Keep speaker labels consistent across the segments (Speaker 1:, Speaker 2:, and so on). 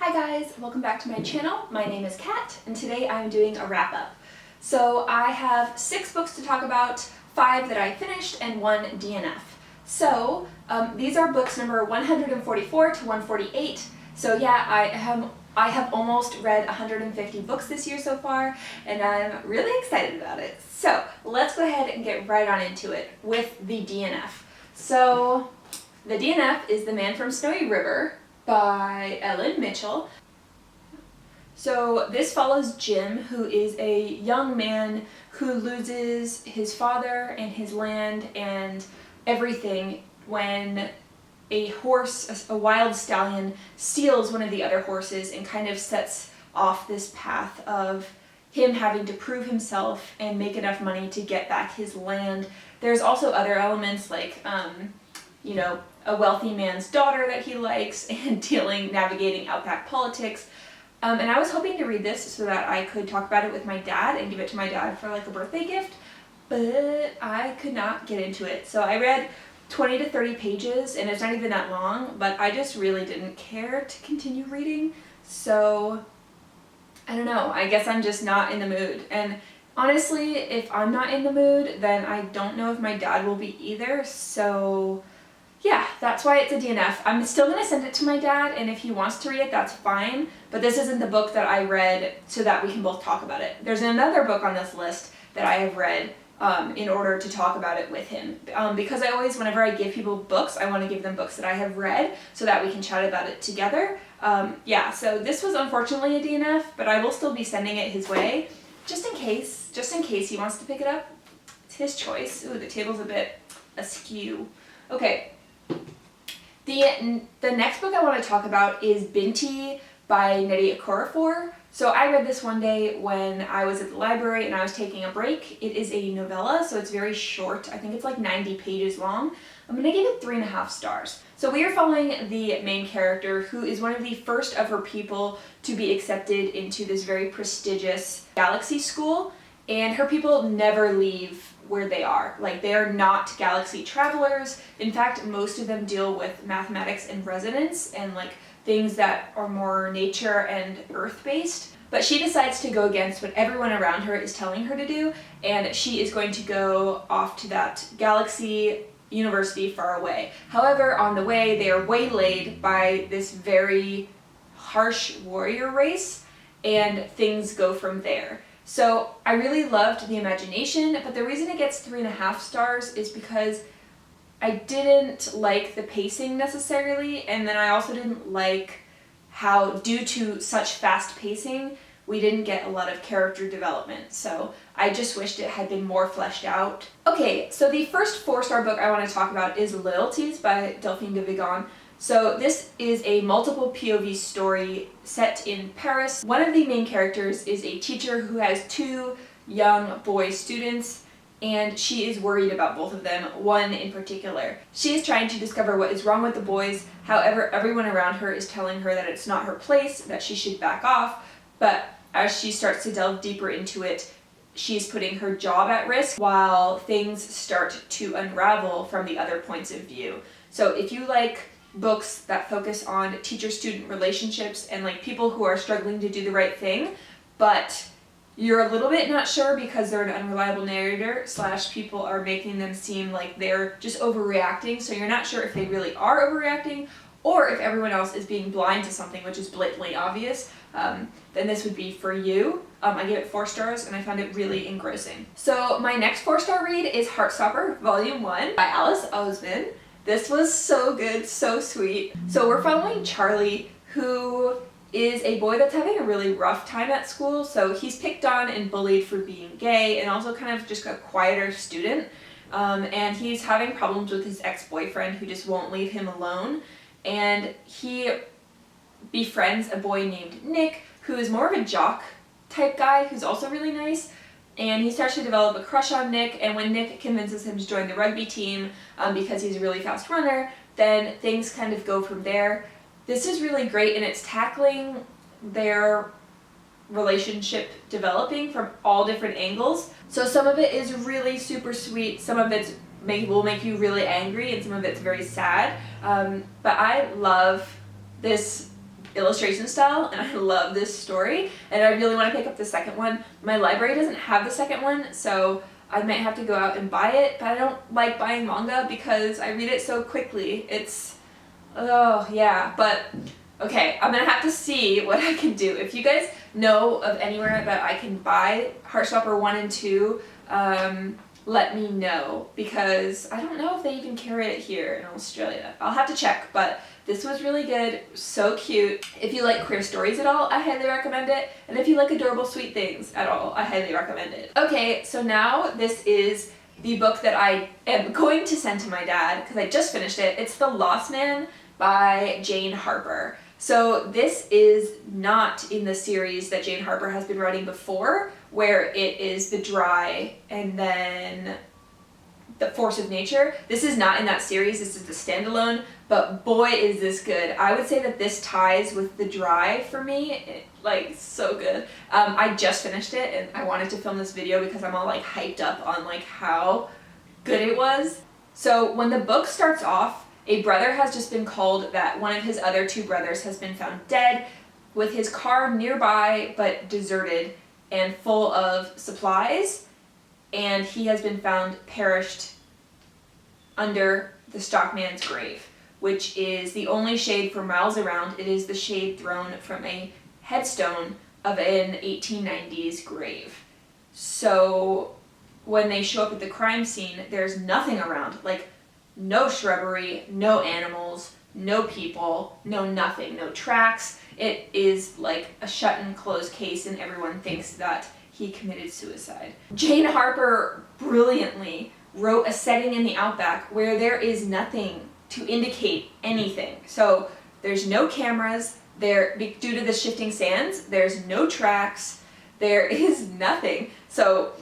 Speaker 1: Hi guys, welcome back to my channel. My name is Kat, and today I'm doing a wrap-up. So I have 6 books to talk about, 5 that I finished, and 1 DNF. So these are books number 144 to 148. So yeah, I have almost read 150 books this year so far, and I'm really excited about it. So let's go ahead and get right on into it with the DNF. So the DNF is The Man from Snowy River by Ellen Mitchell. So this follows Jim, who is a young man who loses his father and his land and everything when a horse, a wild stallion, steals one of the other horses and kind of sets off this path of him having to prove himself and make enough money to get back his land. There's also other elements like a wealthy man's daughter that he likes and navigating outback politics. And I was hoping to read this so that I could talk about it with my dad and give it to my dad for like a birthday gift, but I could not get into it. So I read 20 to 30 pages, and it's not even that long, but I just really didn't care to continue reading. So I don't know, I guess I'm just not in the mood. And honestly, if I'm not in the mood, then I don't know if my dad will be either. So yeah, that's why it's a DNF. I'm still going to send it to my dad, and if he wants to read it, that's fine. But this isn't the book that I read so that we can both talk about it. There's another book on this list that I have read in order to talk about it with him. Because I always, whenever I give people books, I want to give them books that I have read so that we can chat about it together. Yeah, so this was unfortunately a DNF, but I will still be sending it his way, just in case he wants to pick it up. It's his choice. Ooh, the table's a bit askew. Okay. The next book I want to talk about is Binti by Nnedi Okorafor. So I read this one day when I was at the library and I was taking a break. It is a novella, so it's very short. I think it's like 90 pages long. I'm going to give it 3.5 stars. So we are following the main character, who is one of the first of her people to be accepted into this very prestigious galaxy school, and her people never leave where they are. Like, they are not galaxy travelers. In fact, most of them deal with mathematics and resonance and like things that are more nature and earth-based. But she decides to go against what everyone around her is telling her to do, and she is going to go off to that galaxy university far away. However, on the way, they are waylaid by this very harsh warrior race, and things go from there. So I really loved the imagination, but the reason it gets 3.5 stars is because I didn't like the pacing necessarily, and then I also didn't like how, due to such fast pacing, we didn't get a lot of character development. So I just wished it had been more fleshed out. Okay, so the first 4-star book I want to talk about is Loyalties by Delphine de Vigan. So this is a multiple POV story set in Paris. One of the main characters is a teacher who has 2 young boy students, and she is worried about both of them, one in particular. She is trying to discover what is wrong with the boys. However, everyone around her is telling her that it's not her place, that she should back off. But as she starts to delve deeper into it, she's putting her job at risk while things start to unravel from the other points of view. So if you like books that focus on teacher-student relationships and like people who are struggling to do the right thing, but you're a little bit not sure because they're an unreliable narrator / people are making them seem like they're just overreacting, so you're not sure if they really are overreacting or if everyone else is being blind to something which is blatantly obvious, then this would be for you. I gave it 4 stars and I found it really engrossing. So my next 4-star read is Heartstopper Volume 1 by Oseman. This was so good, so sweet. So we're following Charlie, who is a boy that's having a really rough time at school. So he's picked on and bullied for being gay and also kind of just a quieter student. And he's having problems with his ex-boyfriend who just won't leave him alone. And he befriends a boy named Nick, who is more of a jock type guy who's also really nice. And he starts to develop a crush on Nick, and when Nick convinces him to join the rugby team because he's a really fast runner, then things kind of go from there. This is really great, and it's tackling their relationship developing from all different angles. So some of it is really super sweet, some of it will make you really angry, and some of it's very sad. But I love this illustration style, and I love this story, and I really want to pick up the second one. My library doesn't have the second one, so I might have to go out and buy it, but I don't like buying manga because I read it so quickly. It's, oh yeah, but okay, I'm gonna have to see what I can do. If you guys know of anywhere that I can buy Heartstopper 1 and 2, let me know, because I don't know if they even carry it here in Australia. I'll have to check, but this was really good, so cute. If you like queer stories at all, I highly recommend it. And if you like adorable sweet things at all, I highly recommend it. Okay, so now this is the book that I am going to send to my dad, because I just finished it. It's The Lost Man by Jane Harper. So this is not in the series that Jane Harper has been writing before, where it is The Dry and then The Force of Nature. This is not in that series, this is the standalone, but boy is this good. I would say that this ties with The Dry for me, like so good. I just finished it and I wanted to film this video because I'm all like hyped up on like how good it was. So when the book starts off, a brother has just been called that one of his other two brothers has been found dead with his car nearby but deserted and full of supplies, and he has been found perished under the stockman's grave, which is the only shade for miles around. It is the shade thrown from a headstone of an 1890s grave. So when they show up at the crime scene, there's nothing around, like no shrubbery, no animals, no people, no nothing, no tracks. It is like a shut and closed case, and everyone thinks that he committed suicide. Jane Harper brilliantly wrote a setting in the outback where there is nothing to indicate anything. So there's no cameras, due to the shifting sands, there's no tracks, there is nothing. So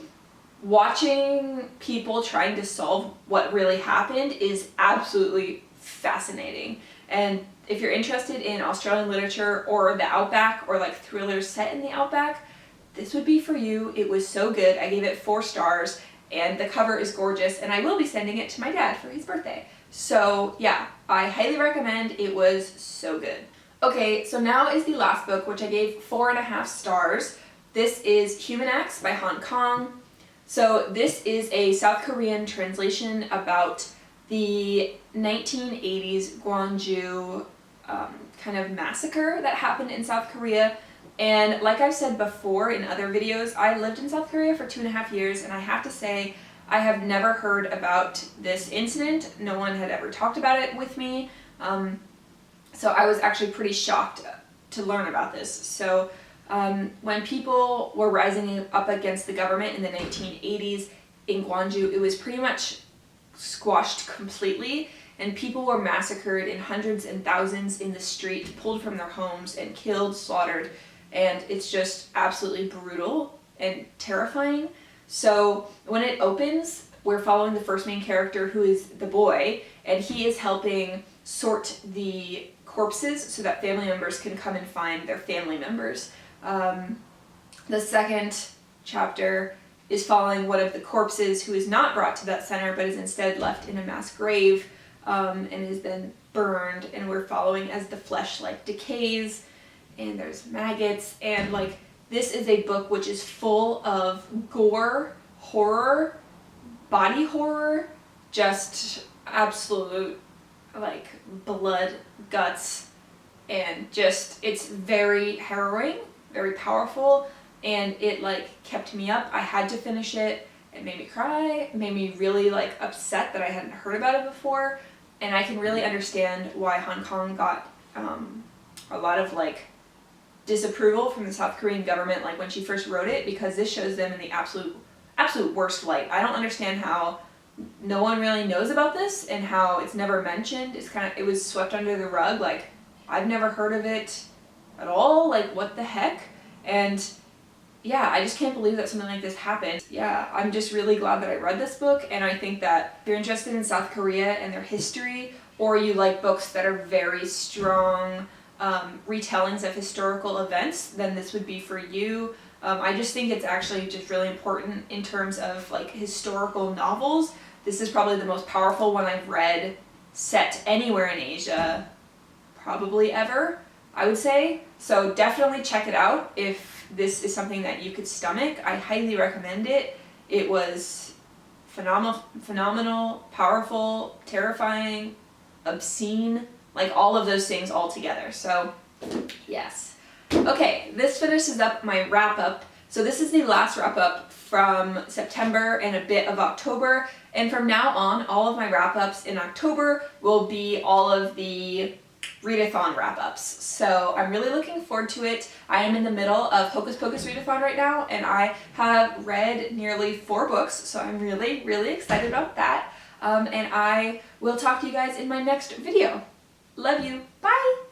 Speaker 1: watching people trying to solve what really happened is absolutely fascinating. And if you're interested in Australian literature or the outback or like thrillers set in the outback, this would be for you. It was so good. I gave it 4 stars and the cover is gorgeous, and I will be sending it to my dad for his birthday. So yeah, I highly recommend. It was so good. Okay, so now is the last book, which I gave 4.5 stars. This is Human Acts by Kang. So this is a South Korean translation about the 1980s Gwangju kind of massacre that happened in South Korea. And like I've said before in other videos, I lived in South Korea for 2.5 years, and I have to say I have never heard about this incident. No one had ever talked about it with me. So I was actually pretty shocked to learn about this. So when people were rising up against the government in the 1980s in Gwangju, it was pretty much squashed completely, and people were massacred in hundreds and thousands in the street, pulled from their homes and killed, slaughtered, and it's just absolutely brutal and terrifying. So when it opens, we're following the first main character, who is the boy, and he is helping sort the corpses so that family members can come and find their family members. The second chapter is following one of the corpses who is not brought to that center but is instead left in a mass grave and is then burned, and we're following as the flesh like decays and there's maggots, and like this is a book which is full of gore, horror, body horror, just absolute like blood, guts, and just it's very harrowing, very powerful, and it like kept me up. I had to finish it. It made me cry, it made me really like upset that I hadn't heard about it before, and I can really understand why Hong Kong got a lot of like disapproval from the South Korean government like when she first wrote it, because this shows them in the absolute worst light. I don't understand how no one really knows about this and how it's never mentioned. It was swept under the rug, like I've never heard of it at all, like what the heck? And yeah, I just can't believe that something like this happened. Yeah, I'm just really glad that I read this book, and I think that if you're interested in South Korea and their history, or you like books that are very strong retellings of historical events, then this would be for you. I just think it's actually just really important in terms of like historical novels. This is probably the most powerful one I've read set anywhere in Asia, probably ever. I would say. So definitely check it out if this is something that you could stomach. I highly recommend it. It was phenomenal, powerful, terrifying, obscene, like all of those things all together. So yes. Okay, this finishes up my wrap up. So this is the last wrap up from September and a bit of October. And from now on, all of my wrap ups in October will be all of the readathon wrap ups. So I'm really looking forward to it. I am in the middle of Hocus Pocus readathon right now, and I have read nearly 4 books. So I'm really, really excited about that. And I will talk to you guys in my next video. Love you. Bye.